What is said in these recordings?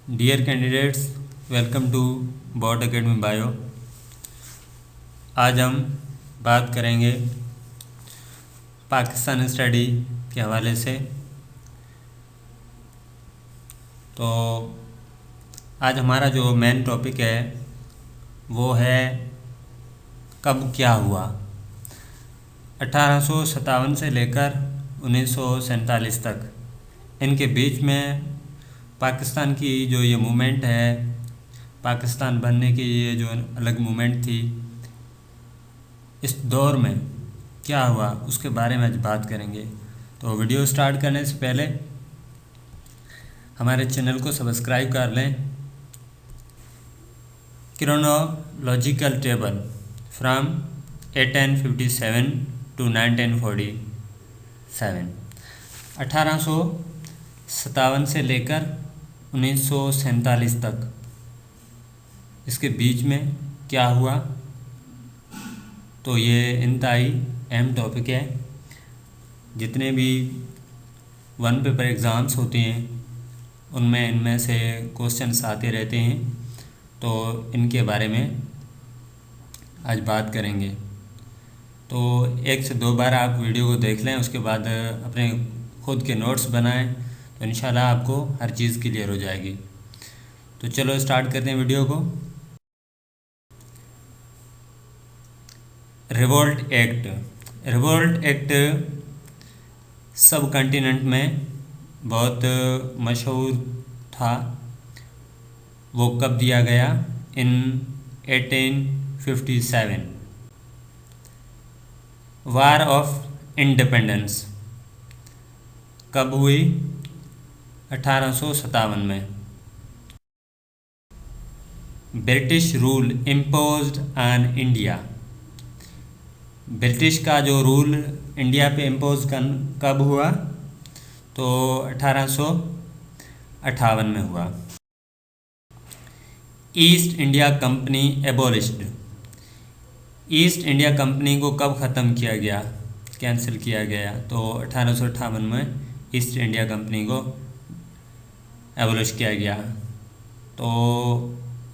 Dear candidates, welcome to bot academy bio. आज हम बात करेंगे पाकिस्तान स्टडी के हवाले से। तो आज हमारा जो मेन टॉपिक है वो है कब क्या हुआ। 1857 से लेकर 1947 तक, इनके बीच में पाकिस्तान की जो ये मूवमेंट है, पाकिस्तान बनने की ये जो अलग मूवमेंट थी, इस दौर में क्या हुआ उसके बारे में आज बात करेंगे। तो वीडियो स्टार्ट करने से पहले हमारे चैनल को सब्सक्राइब कर लें। क्रोनोलॉजिकल टेबल फ्रॉम 1857 टू 1947, 1857 से लेकर 1947 तक, इसके बीच में क्या हुआ। तो ये इंतहाई अहम टॉपिक है। जितने भी वन पेपर एग्ज़ाम्स होते हैं उनमें इनमें से क्वेश्चंस आते रहते हैं, तो इनके बारे में आज बात करेंगे। तो एक से दो बार आप वीडियो को देख लें, उसके बाद अपने खुद के नोट्स बनाएं, तो इंशाल्लाह आपको हर चीज़ क्लियर हो जाएगी। तो चलो स्टार्ट करते हैं वीडियो को। रिवोल्ट एक्ट सब कॉन्टिनेंट में बहुत मशहूर था। वो कब दिया गया? इन 1857। वार ऑफ इंडिपेंडेंस कब हुई? 1857 में। British rule imposed on India, British का जो रूल इंडिया पे इम्पोज कब हुआ? तो 1858 में हुआ। East India company एबोलिश्ड, east India company को कब ख़त्म किया गया, कैंसिल किया गया? तो 1858 में ईस्ट इंडिया कंपनी को एबोलिश किया गया। तो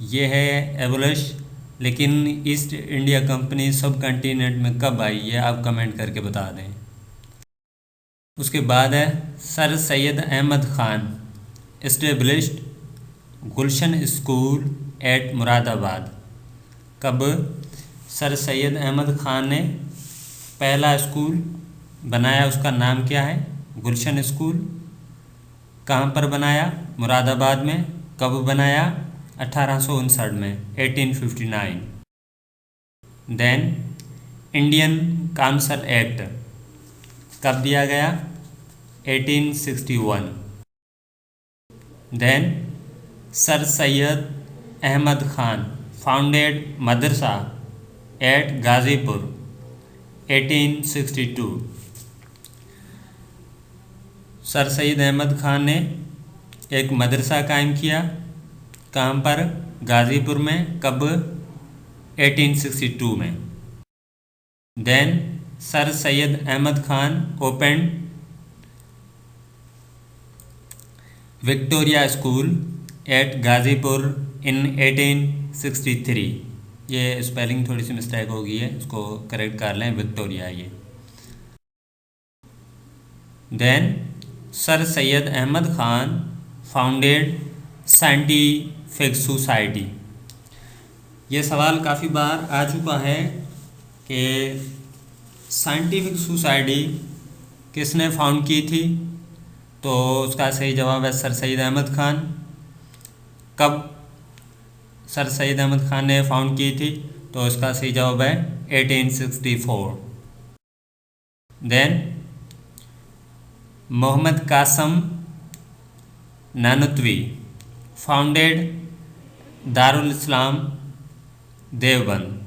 ये है एबोलिश, लेकिन ईस्ट इंडिया कंपनी सब कॉन्टिनेंट में कब आई है आप कमेंट करके बता दें। उसके बाद है sir Syed Ahmad Khan established Gulshan school at Moradabad. कब सर सैयद अहमद ख़ान ने पहला स्कूल बनाया? उसका नाम क्या है? गुलशन स्कूल। कहाँ पर बनाया? मुरादाबाद में। कब बनाया? 1859 में, 1859। देन इंडियन काउंसिल एक्ट कब दिया गया? 1861। Then sir Syed Ahmad Khan founded madrasa at Ghazipur, 1862। Sir Syed Ahmad Khan ने एक मदरसा कायम किया। कहाँ पर? गाज़ीपुर में। कब? 1862 में। Then sir Syed Ahmad Khan open Victoria school at Ghazipur in 1863। ये स्पेलिंग थोड़ी सी मिस्टेक हो गई है, इसको करेक्ट कर लें, विक्टोरिया ये। Then sir Syed Ahmad Khan founded scientific society. ये सवाल काफ़ी बार आ चुका है कि साइंटिफिक सोसाइटी किसने फाउंड की थी? तो उसका सही जवाब है सर सैयद अहमद ख़ान। कब सर सैयद अहमद ख़ान ने फाउंड की थी? तो इसका सही जवाब है 1864। Then Mohammad Qasim Nanautvi founded Darul Islam Deoband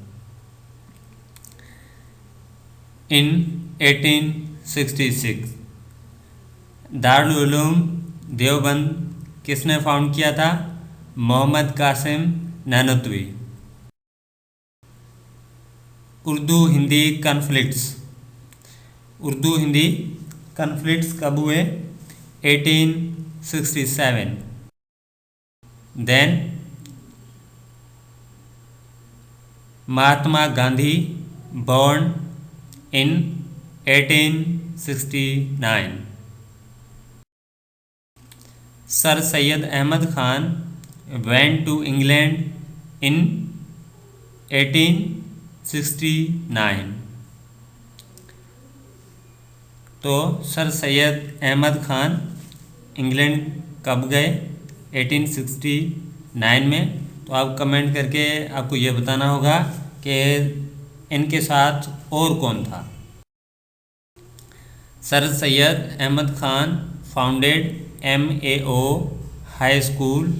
in 1866। Darul Uloom Deoband किसने फाउंड किया था? मोहम्मद कासिम नानतवी। उर्दू हिंदी कॉन्फ्लिक्ट्स, उर्दू हिंदी कॉन्फ्लिक्ट्स कब हुए? 1867। Then Mahatma Gandhi born in 1869. Sir Syed Ahmad Khan went to England in 1869. तो सर सैयद अहमद खान इंग्लैंड कब गए? 1869 में। तो आप कमेंट करके आपको ये बताना होगा कि इनके साथ और कौन था। Sir Syed Ahmad Khan founded MAO high school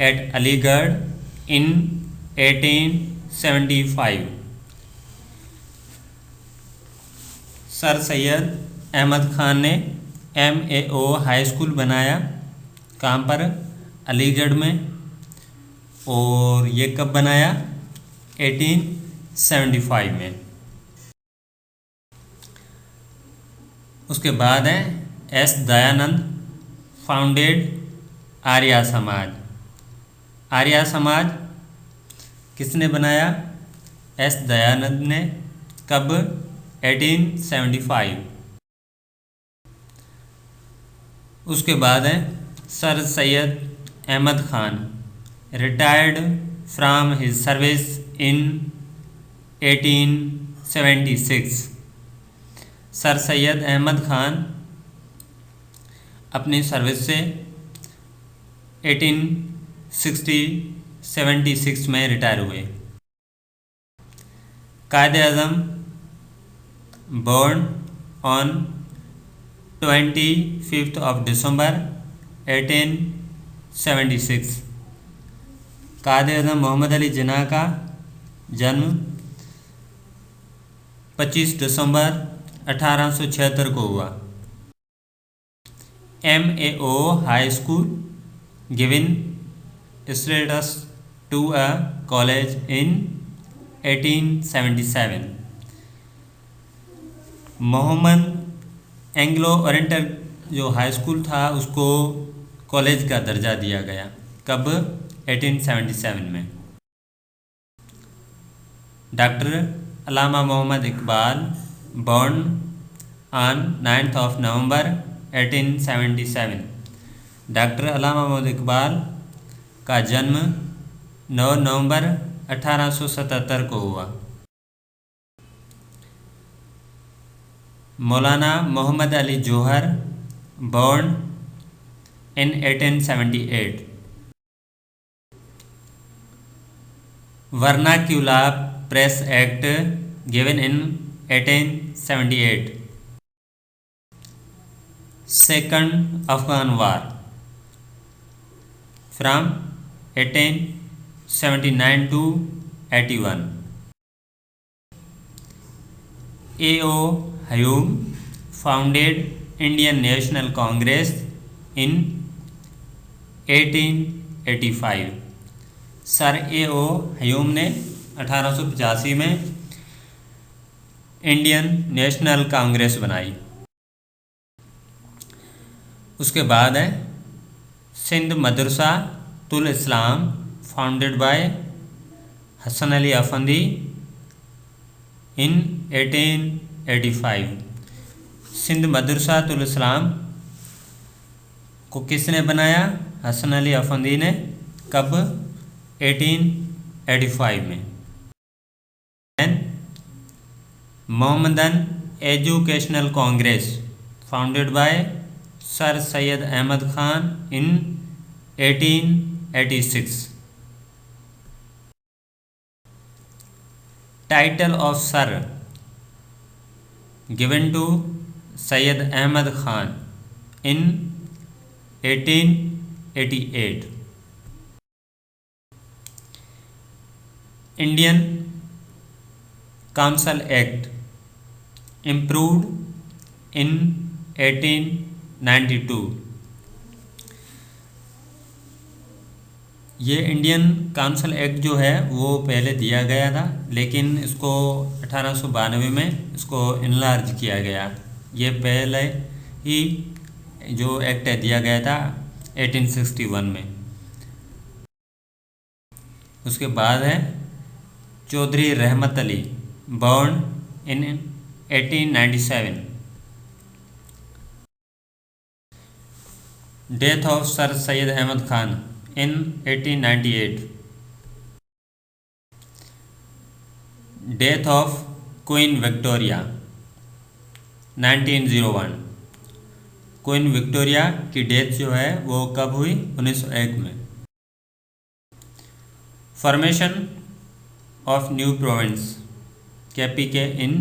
at Aligarh in 1875। Sir Syed Ahmad Khan ने MAO हाई स्कूल बनाया, कहाँ पर? अलीगढ़ में। और ये कब बनाया? 1875 में। उसके बाद है S दयानंद फाउंडेड आर्या समाज। आर्या समाज किसने बनाया? S दयानंद ने। कब? 1875। उसके बाद है sir Syed Ahmad Khan retired from his service in 1876। Sir Syed Ahmad Khan अपनी सर्विस से 1876 में रिटायर हुए। कायदे आज़म born on 25th of December 1876। कायदे आज़म मोहम्मद अली जिन्ना का जन्म 25 दिसंबर 1876 को हुआ। MAO high school given status to a college in 1877। Mohammad Anglo Oriental जो हाई स्कूल था उसको कॉलेज का दर्जा दिया गया। कब? 1877 में। Doctor Allama Mohammad Iqbal born on 9th of November 1877। Doctor Allama Mohammad Iqbal का जन्म 9 नवंबर 1877 को हुआ। Maulana Mohammad Ali Jauhar born in 1878। Vernacular press act given in 1878। Second Afghan War from 1879 to 81। A.O. Hume founded Indian National Congress in 1885। Sir A.O. Hume ने 1885 में इंडियन नेशनल कांग्रेस बनाई। उसके बाद है सिंध मदरसा तुल इस्लाम फाउंडेड बाय हसन अली अफंदी इन 1885। सिंध मदरसा तुल इस्लाम को किसने बनाया? हसन अली अफंदी ने। कब? 1885 में। Mohammedan Educational Congress founded by sir Syed Ahmad Khan in 1886। Title of sir given to Syed Ahmad Khan in 1888। Indian council act improved in 1892। ये इंडियन काउंसिल एक्ट जो है वो पहले दिया गया था, लेकिन इसको 1892 में इसको इनलार्ज किया गया। ये पहले ही जो एक्ट है दिया गया था 1861 में। उसके बाद है Chaudhry Rahmat Ali, born in 1897। Death of sir Syed Ahmad Khan in 1898। Death of queen Victoria 1901। Queen Victoria की डेथ जो है वो कब हुई? 1901 में। Formation of new province KPK in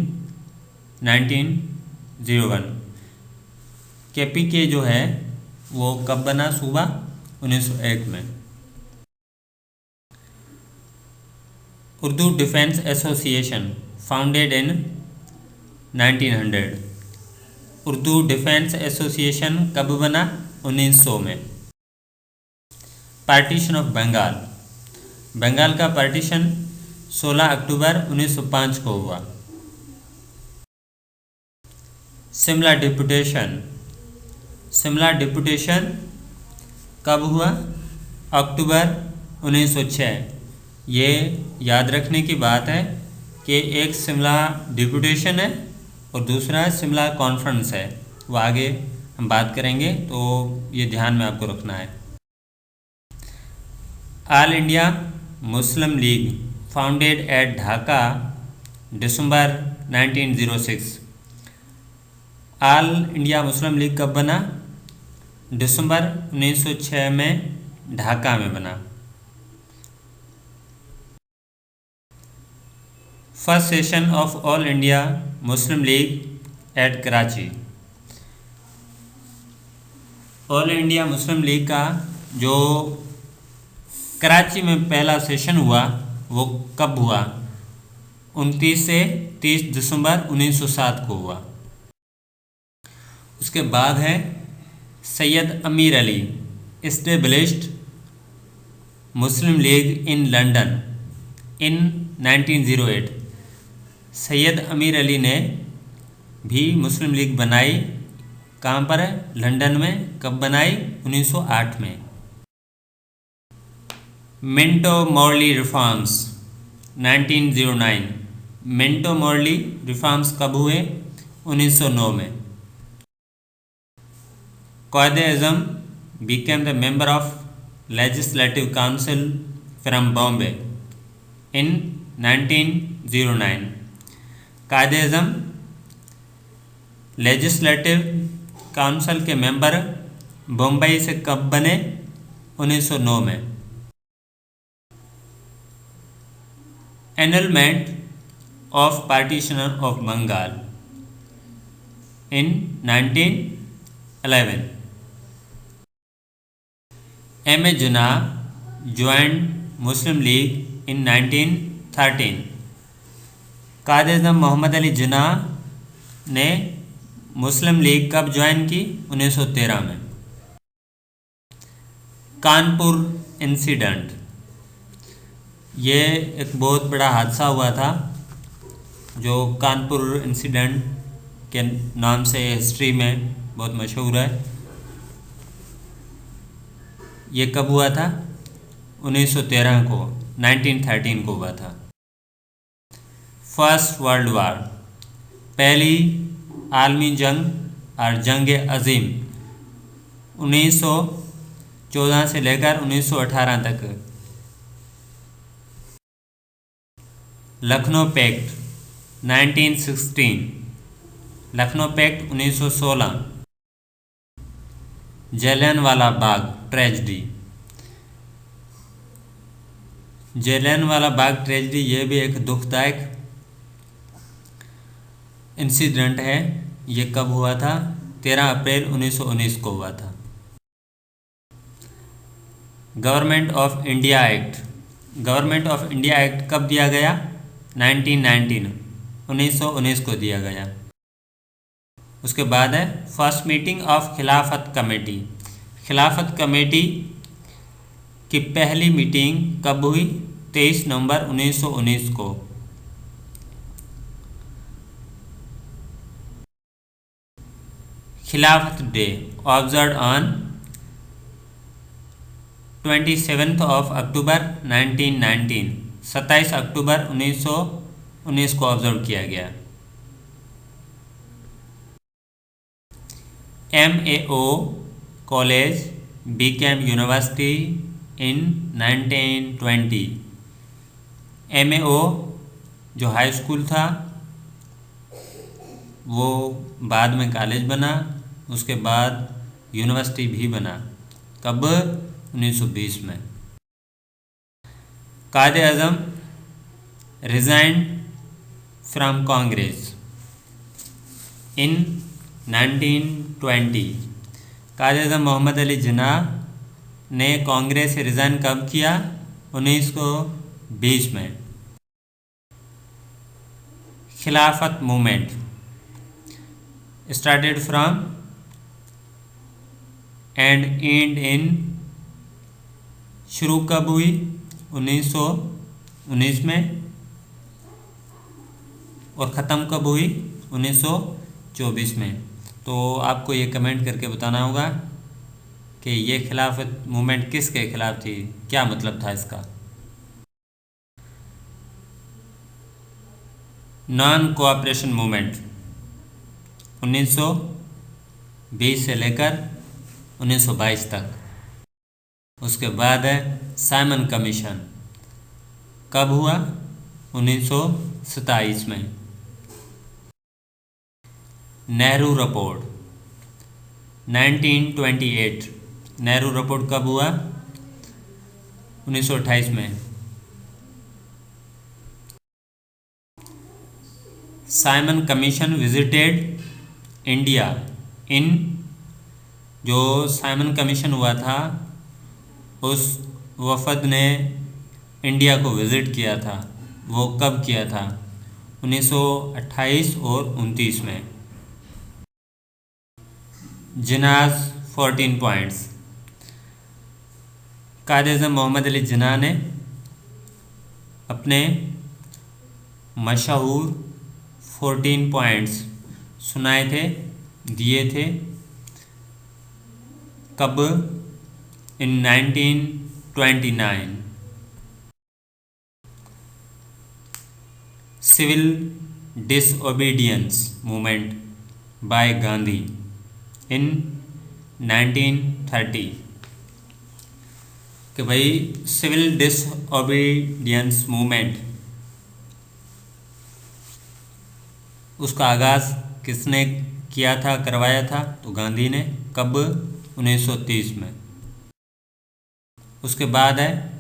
1901। KPK जो है वो कब बना सूबा? 1901 में। Urdu defence association founded in 1900। Urdu defence association कब बना? 1900 में। पार्टीशन ऑफ बंगाल, बंगाल का पार्टीशन 16 अक्टूबर 1905 को हुआ। शिमला डिपुटेशन, शिमला डिपुटेशन कब हुआ? अक्टूबर 1906। ये याद रखने की बात है कि एक शिमला डिपुटेशन है और दूसरा शिमला कॉन्फ्रेंस है, वो आगे हम बात करेंगे, तो ये ध्यान में आपको रखना है। All India Muslim League founded at Dhaka December 1906। All India Muslim League कब बना? दिसंबर 1906 में ढाका में बना। First session of All India Muslim League at Karachi. All India Muslim league का जो कराची में पहला सेशन हुआ वो कब हुआ? 29 से 30 दिसंबर 1907 को हुआ। उसके बाद है सैयद अमीर अली एस्टेब्लिश्ड मुस्लिम लीग इन लंदन इन 1908। सैयद अमीर अली ने भी मुस्लिम लीग बनाई, कहाँ पर है? लंदन में। कब बनाई? 1908 में। Minto Morley reforms 1909। Minto Morley reforms कब हुए? 1909 में। Quaid-e-Azam became the member of Legislative Council from Bombay in 1909. Quaid-e-Azam legislative council के मेंबर बम्बई से कब बने? 1909 में। Annulment of partition of Bengal in 1911। M.A. Jinnah joined Muslim League in 1913. Quaid-e-Azam Mohammad Ali Jinnah ने Muslim League कब ज्वाइन की? 1913 में। कानपुर इंसिडेंट, ये एक बहुत बड़ा हादसा हुआ था जो कानपुर इंसिडेंट के नाम से हिस्ट्री में बहुत मशहूर है। ये कब हुआ था? 1913 को, 1913 को हुआ था। फर्स्ट वर्ल्ड वार, पहली आलमी जंग और जंग अजीम 1914 से लेकर 1918 तक। Lucknow pact 1916, Lucknow pact 1916। Jallianwala Bagh tragedy, Jallianwala Bagh tragedy ये भी एक दुखदायक इंसिडेंट है। ये कब हुआ था? 13 अप्रैल 1919 को हुआ था। Government of India act, government of India act कब दिया गया? 1919, 1919 को दिया गया। उसके बाद है फर्स्ट मीटिंग ऑफ खिलाफत कमेटी। खिलाफत कमेटी की पहली मीटिंग कब हुई? 23 नवंबर 1919 को। खिलाफत डे ऑब्जर्व ऑन 27 अक्टूबर 1919, 27 अक्टूबर 1919 को ऑब्जर्व किया गया। MAO कॉलेज became यूनिवर्सिटी इन 1920। MAO जो हाई स्कूल था वो बाद में कॉलेज बना, उसके बाद यूनिवर्सिटी भी बना। कब? 1920 में। कायदे आज़म रिजाइंड फ्रॉम कांग्रेस इन 1920। कायदे आज़म मोहम्मद अली जिन्ना ने कांग्रेस से रिज़ाइन कब किया? 1920 में। खिलाफत movement started from and and in, शुरू कब हुई? 1919 में, और ख़त्म कब हुई? 1924 में। तो आपको ये कमेंट करके बताना होगा कि ये खिलाफत मूवमेंट किसके खिलाफ थी, क्या मतलब था इसका। नॉन कोऑपरेशन मूवमेंट 1920 से लेकर 1922 तक। उसके बाद है साइमन कमीशन, कब हुआ? 1927 में। नेहरू रिपोर्ट 1928, नेहरू रिपोर्ट कब हुआ? 1928 में। Simon commission visited India in, जो साइमन कमीशन हुआ था उस वफद ने इंडिया को विज़िट किया था, वो कब किया था? 1928 और 29 में। जिन्नाह 14 पॉइंट्स, कायदे आज़म मोहम्मद अली जिन्ना ने अपने मशहूर 14 पॉइंट्स सुनाए थे, दिए थे, कब? In 1929। Civil disobedience movement by Gandhi in 1930, कि भाई सिविल डिसओबीडियंस मूवमेंट, उसका आगाज़ किसने किया था, करवाया था? तो गांधी ने। कब? 1930 में। उसके बाद है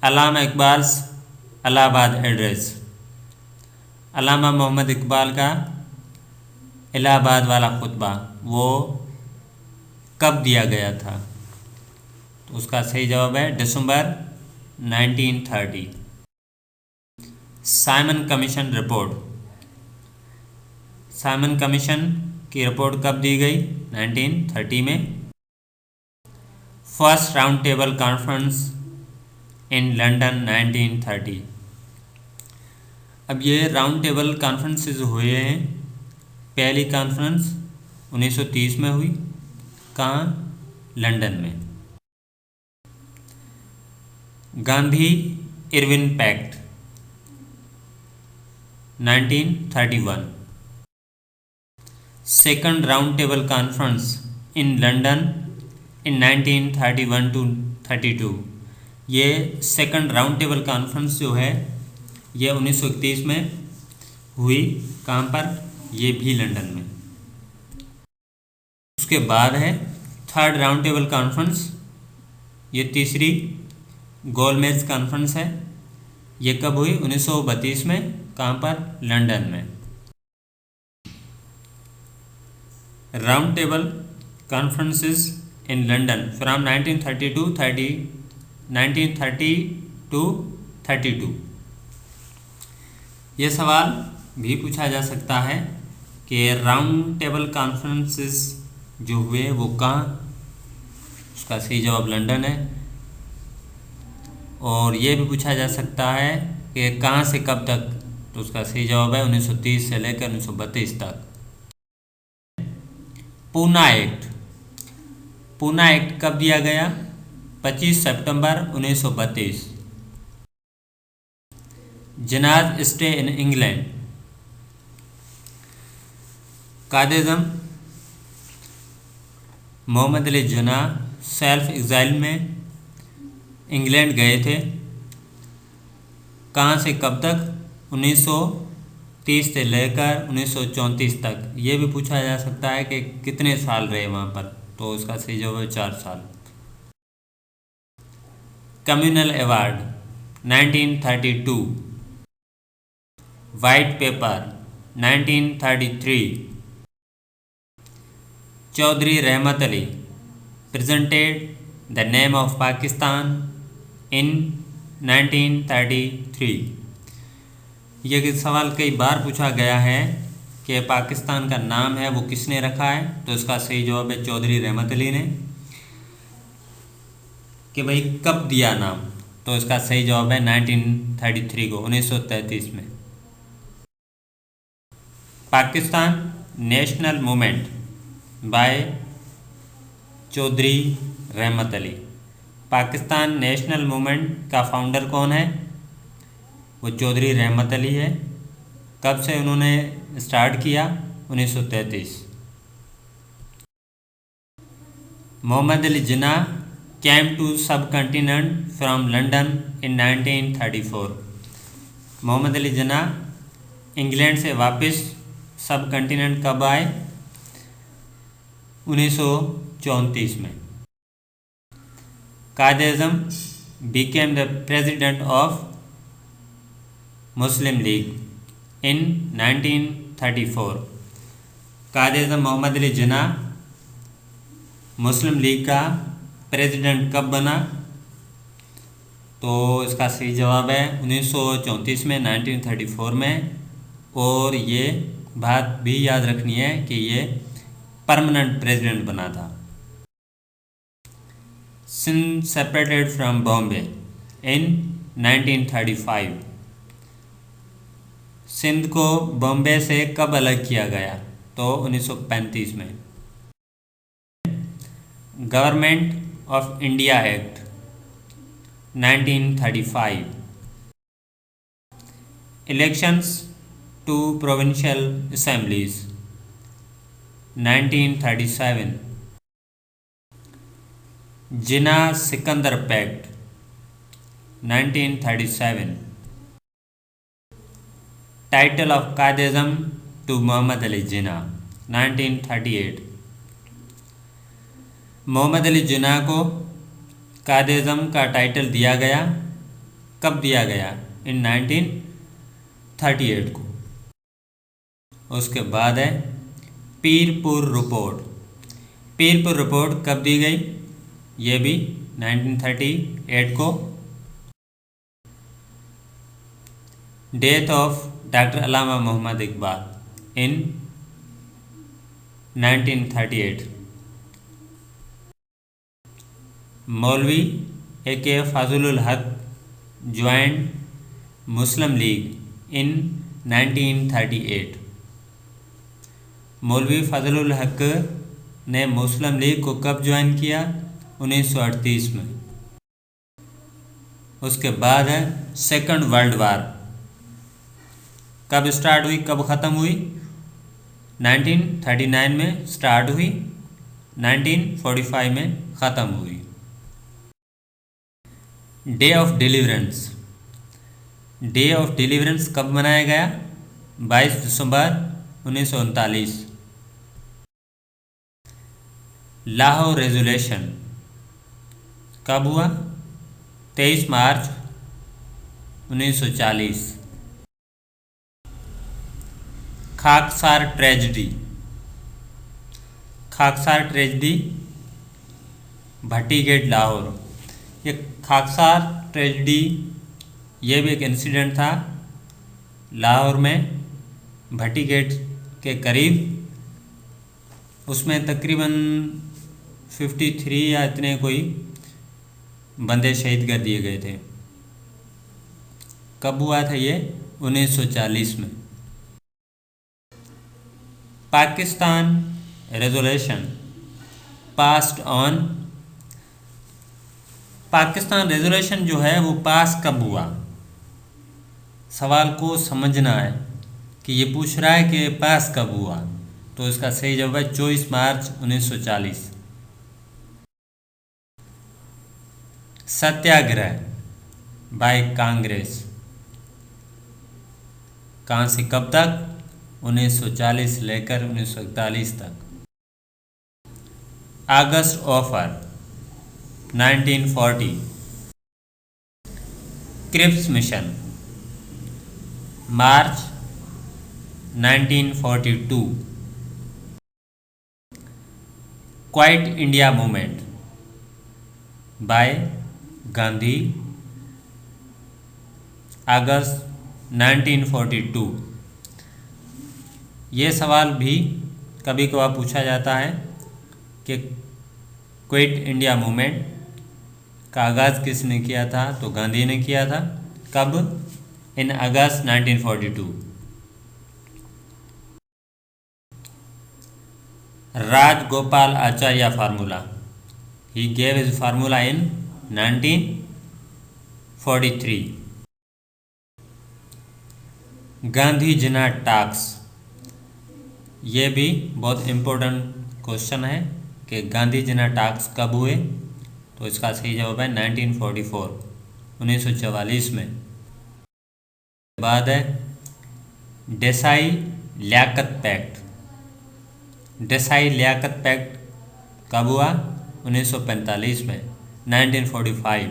अल्लामा इकबाल्स इलाहाबाद एड्रेस, अल्लामा मोहम्मद इकबाल का इलाहाबाद वाला खुतबा वो कब दिया गया था? तो उसका सही जवाब है दिसंबर 1930। Simon commission report, Simon commission की रिपोर्ट कब दी गई? 1930 में। First round table conference in London 1930। अब ये राउंड टेबल कॉन्फ्रेंसेस हुए हैं। पहली कॉन्फ्रेंस 1930 में हुई, कहाँ? लंदन में। Gandhi Irwin pact 1931। Second round table conference in London in 1931 to 32। ये सेकंड राउंड टेबल कॉन्फ्रेंस जो है ये 1931 में हुई, कहाँ पर? ये भी लंदन में। उसके बाद है थर्ड राउंड टेबल कॉन्फ्रेंस, ये तीसरी गोलमेज कॉन्फ्रेंस है, ये कब हुई? 1932 में, कहाँ पर? लंदन में। Round table conferences in London from 1930 to 32। ये सवाल भी पूछा जा सकता है कि राउंड टेबल कॉन्फ्रेंसेस जो हुए वो कहाँ? उसका सही जवाब लंदन है। और ये भी पूछा जा सकता है कि कहाँ से कब तक? तो उसका सही जवाब है 1930 से लेकर 1932 तक। पूना एक्ट, पूना एक्ट कब दिया गया? 25 सितंबर 1932। Jinnah's stay in England. Quaid-e-Azam Mohammad Ali Jinnah self exile में इंग्लैंड गए थे। कहाँ से कब तक? 1930 से लेकर 1934 तक। ये भी पूछा जा सकता है कि कितने साल रहे वहाँ पर, तो इसका सही जवाब है 4 साल। Communal award 1932, white paper 1933, Chaudhry Rahmat Ali presented the name of Pakistan in 1933। ये सवाल कई बार पूछा गया है कि पाकिस्तान का नाम है वो किसने रखा है, तो इसका सही जवाब है चौधरी रहमत अली ने। कि भाई कब दिया नाम, तो इसका सही जवाब है 1933 को, 1933 में। Pakistan national movement by Chaudhry Rahmat Ali. Pakistan national movement का फाउंडर कौन है? वो चौधरी रहमत अली है। कब से उन्होंने स्टार्ट किया? 1933। Mohammad Ali Jinnah came to subcontinent from London in 1934। Mohammad Ali Jinnah England से वापस सब कॉन्टिनेंट कब आए? 1934 में। Quaid-e-Azam became the president of Muslim League in 1934। Quaid-e-Azam Mohammad Ali Jinnah Muslim league का प्रेसिडेंट कब बना? तो इसका सही जवाब है 1934 में, 1934 में। और ये बात भी याद रखनी है कि ये परमानेंट प्रेसिडेंट बना था। सिंध सेपरेटेड फ्रॉम बॉम्बे इन 1935। सिंध को बॉम्बे से कब अलग किया गया? तो 1935 में। Government of India act 1935। Elections to provincial assemblies 1937। Jinnah Sikandar pact 1937। Title of Quaid-e-Azam to Mohammad Ali Jinnah 1938। Mohammad Ali Jinnah को कायद-ए-आज़म का टाइटल दिया गया, कब दिया गया? इन 1938 को। उसके बाद है पीरपुर रिपोर्ट। पीरपुर रिपोर्ट कब दी गई? ये भी 1938 को। Death of doctor Allama Mohammad Iqbal इन 1938। मौलवी A.K. फाजुल हक ज्वाइंड मुस्लिम लीग इन 1938। मौलवी फजलुल हक ने मुस्लिम लीग को कब ज्वाइन किया? 1938 में। उसके बाद है सेकंड वर्ल्ड वार। कब स्टार्ट हुई, कब ख़त्म हुई? 1939 में स्टार्ट हुई, 1945 में ख़त्म हुई। Day of deliverance. Day of deliverance कब मनाया गया? 22 दिसंबर 1939। लाहौर रेजोल्यूशन कब हुआ? 23 मार्च 1940। खाकसार ट्रेजिडी। खाकसार ट्रेजिडी भट्टी गेट लाहौर। ये खाकसार ट्रेजिडी ये भी एक इंसिडेंट था लाहौर में, भट्टी गेट के करीब। उसमें तकरीबन 53 या इतने कोई बंदे शहीद कर दिए गए थे। कब हुआ था ये? 1940 में। Pakistan resolution passed on Pakistan resolution जो है वो पास कब हुआ? सवाल को समझना है कि ये पूछ रहा है कि पास कब हुआ, तो इसका सही जवाब है 24 मार्च 1940। सत्याग्रह बाय कांग्रेस कहाँ से कब तक? 1940 लेकर 1941 तक। August offer 1940। Cripps mission March 1942। Quit India movement by Gandhi August 1942। ये सवाल भी कभी कभार पूछा जाता है कि क्विट इंडिया मूवमेंट का आगाज़ किसने किया था? तो गांधी ने किया था। कब? In August 1942। Rajagopal Acharya formula, he gave his formula in 1943। Gandhi Jinnah talks, ये भी बहुत इम्पोर्टेंट क्वेश्चन है कि गांधी जिना टॉक्स कब हुए? तो इसका सही जवाब है 1944, 1944 में। बाद है देसाई लियाकत पैक्ट। देसाई लियाकत पैक्ट कब हुआ? 1945 में, 1945।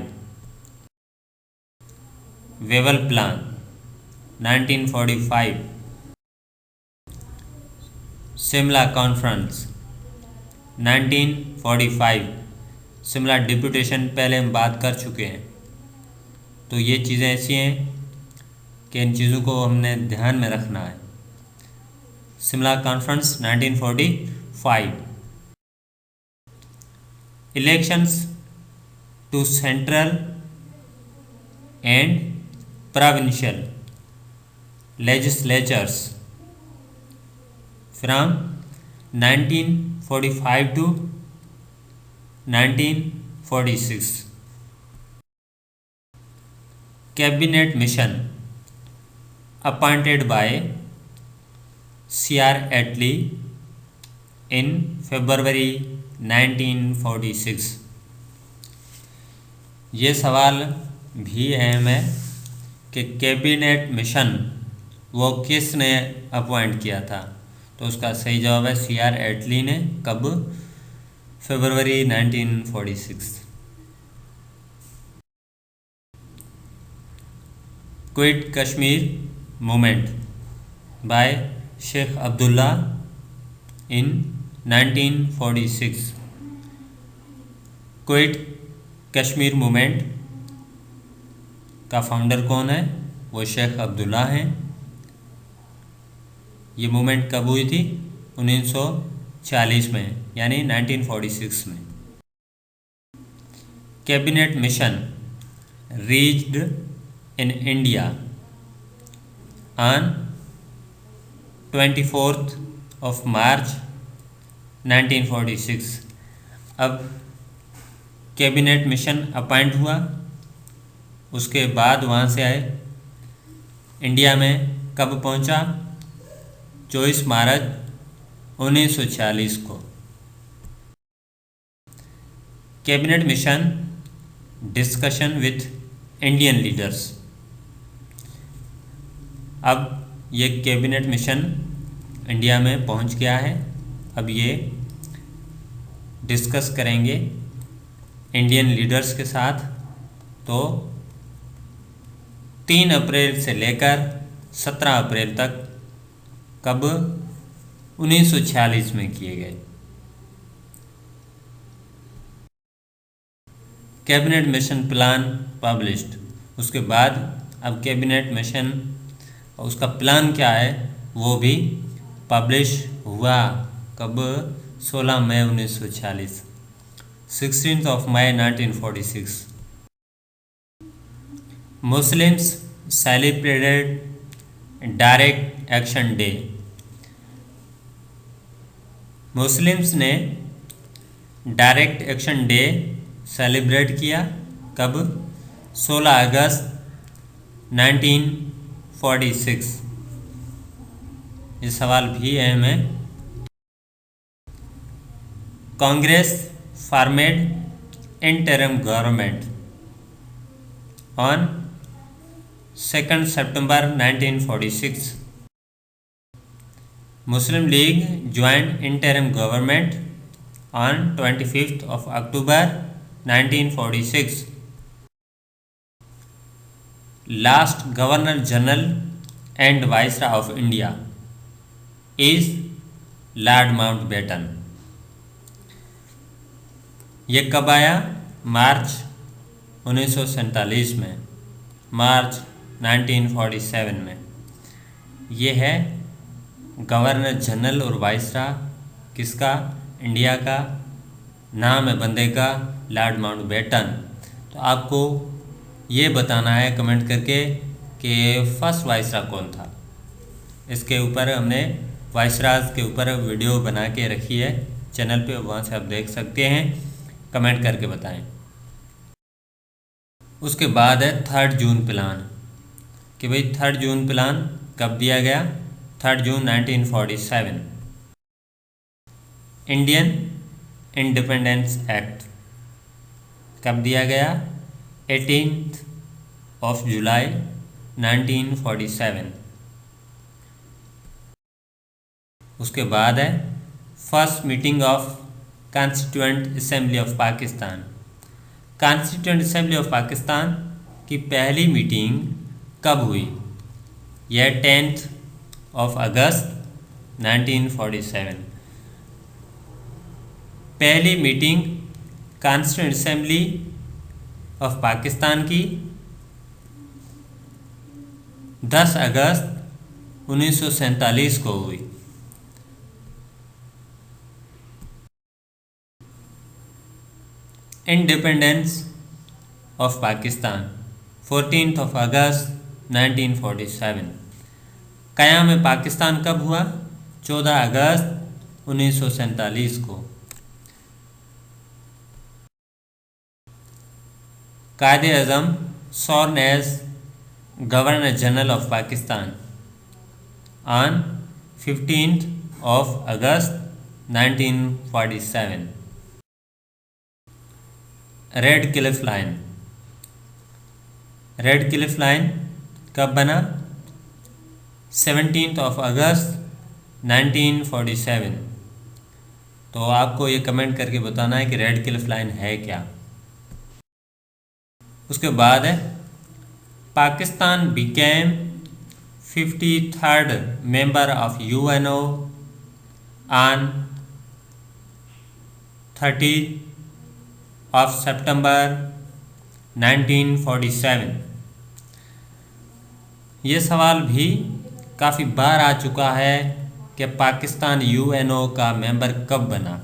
Wavell plan 1945। Shimla conference 1945। Shimla deputation पहले हम बात कर चुके हैं, तो ये चीज़ें ऐसी हैं कि इन चीज़ों को हमने ध्यान में रखना है। Shimla conference 1945। Elections to central and provincial legislatures from 1945 to 1946. Cabinet mission appointed by C.R. Attlee in February 1946. ये सवाल भी अहम है कि कैबिनेट मिशन वो किसने अपॉइंट किया था? तो उसका सही जवाब है C.R. एटली ने। कब? फरवरी 1946। Quit Kashmir movement by Sheikh Abdullah in 1946। Quit Kashmir movement का फाउंडर कौन है? वो शेख अब्दुल्ला हैं। ये मूवमेंट कब हुई थी? 1940 में, यानी 1946 में। Cabinet mission reached in India on 24 मार्च 1946। अब कैबिनेट मिशन अपॉइंट हुआ, उसके बाद वहाँ से आए, इंडिया में कब पहुँचा? 24 मार्च 1946 को। Cabinet mission discussion with Indian leaders. अब ये कैबिनेट मिशन इंडिया में पहुँच गया है। अब ये डिस्कस करेंगे इंडियन लीडर्स के साथ। तो 3 अप्रैल से लेकर 17 अप्रैल तक, कब? 1946 में किए गए। Cabinet mission plan published. उसके बाद अब कैबिनेट मिशन उसका प्लान क्या है वो भी पब्लिश हुआ। कब? 16 मई 1946, 16 मई 1946। Muslims celebrated direct action day. Muslims ने डायरेक्ट एक्शन डे सेलिब्रेट किया। कब? 16 अगस्त 1946। ये सवाल भी अहम है। Congress formed interim government on 2 September 1946। Muslim League joined interim government on 25th of October 1946. Last Governor General and Viceroy of India is Lord Mountbatten। ये कब आया? मार्च 1947 में, मार्च 1947 में। ये है गवर्नर जनरल और वाइसरॉय किसका? इंडिया का। नाम है बंदे का लॉर्ड माउंटबेटन। तो आपको ये बताना है कमेंट करके कि फर्स्ट वाइसरॉय कौन था। इसके ऊपर हमने वाइसरॉय के ऊपर वीडियो बना के रखी है चैनल पे, वहाँ से आप देख सकते हैं। कमेंट करके बताएं। उसके बाद है 3 जून प्लान, कि भाई 3 जून प्लान कब दिया गया? 3 जून 1947। इंडियन इंडिपेंडेंस एक्ट कब दिया गया? 18 जुलाई 1947। उसके बाद है first meeting of constituent assembly of Pakistan. Constituent assembly of Pakistan की पहली मीटिंग कब हुई? यह 10 अगस्त 1947। पहली meeting constituent assembly of Pakistan की 10 अगस्त 1947 को हुई। इंडिपेंडेंस ऑफ पाकिस्तान 14 अगस्त 1947। क़याम पाकिस्तान कब हुआ? 14 अगस्त 1947 को। कायदे आज़म sworn as governor general of Pakistan on 15 August 1947। Red Cliff line, red Cliff line कब बना? 17 अगस्त 1947। तो आपको ये कमेंट करके बताना है कि रेड क्लिफ लाइन है क्या। उसके बाद है Pakistan became 53rd member of UNO on 30 सितंबर 1947। ये सवाल भी काफ़ी बार आ चुका है कि पाकिस्तान UNO का मेंबर कब बना।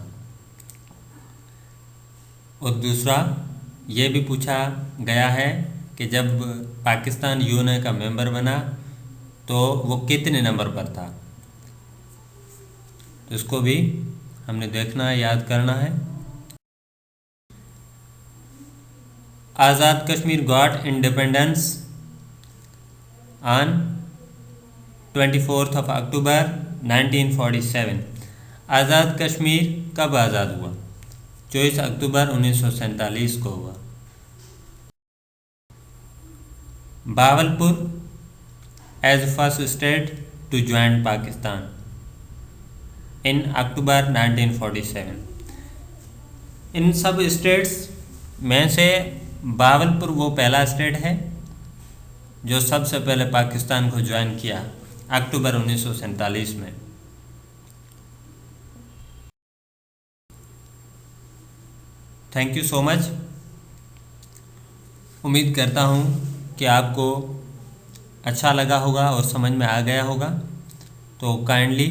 और दूसरा ये भी पूछा गया है कि जब पाकिस्तान UNO का मेंबर बना तो वो कितने नंबर पर था। तो इसको भी हमने देखना है, याद करना है। Azad Kashmir got independence on 24 अक्टूबर 1947। आज़ाद कश्मीर कब आज़ाद हुआ? 24 अक्टूबर 1947 को हुआ। Bahawalpur as first state to join Pakistan in October 1947। इन सब स्टेट्स में से भावलपुर वो पहला स्टेट है जो सबसे पहले पाकिस्तान को ज्वाइन किया अक्टूबर 1947 में। Thank you so much. उम्मीद करता हूँ कि आपको अच्छा लगा होगा और समझ में आ गया होगा। तो काइंडली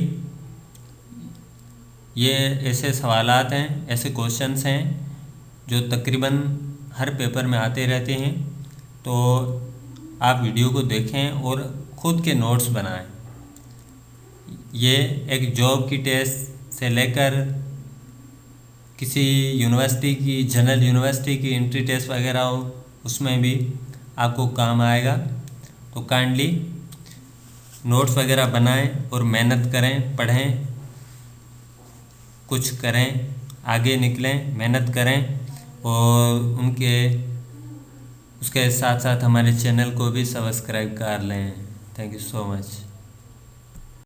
ये ऐसे सवालात हैं, ऐसे क्वेश्चंस हैं जो तकरीबन हर पेपर में आते रहते हैं। तो आप वीडियो को देखें और ख़ुद के नोट्स बनाएं। ये एक जॉब की टेस्ट से लेकर किसी यूनिवर्सिटी की, जनरल यूनिवर्सिटी की एंट्री टेस्ट वगैरह हो, उसमें भी आपको काम आएगा। तो काइंडली नोट्स वगैरह बनाएं और मेहनत करें, पढ़ें, कुछ करें, आगे निकलें, मेहनत करें और उसके साथ साथ हमारे चैनल को भी सब्सक्राइब कर लें। Thank you so much.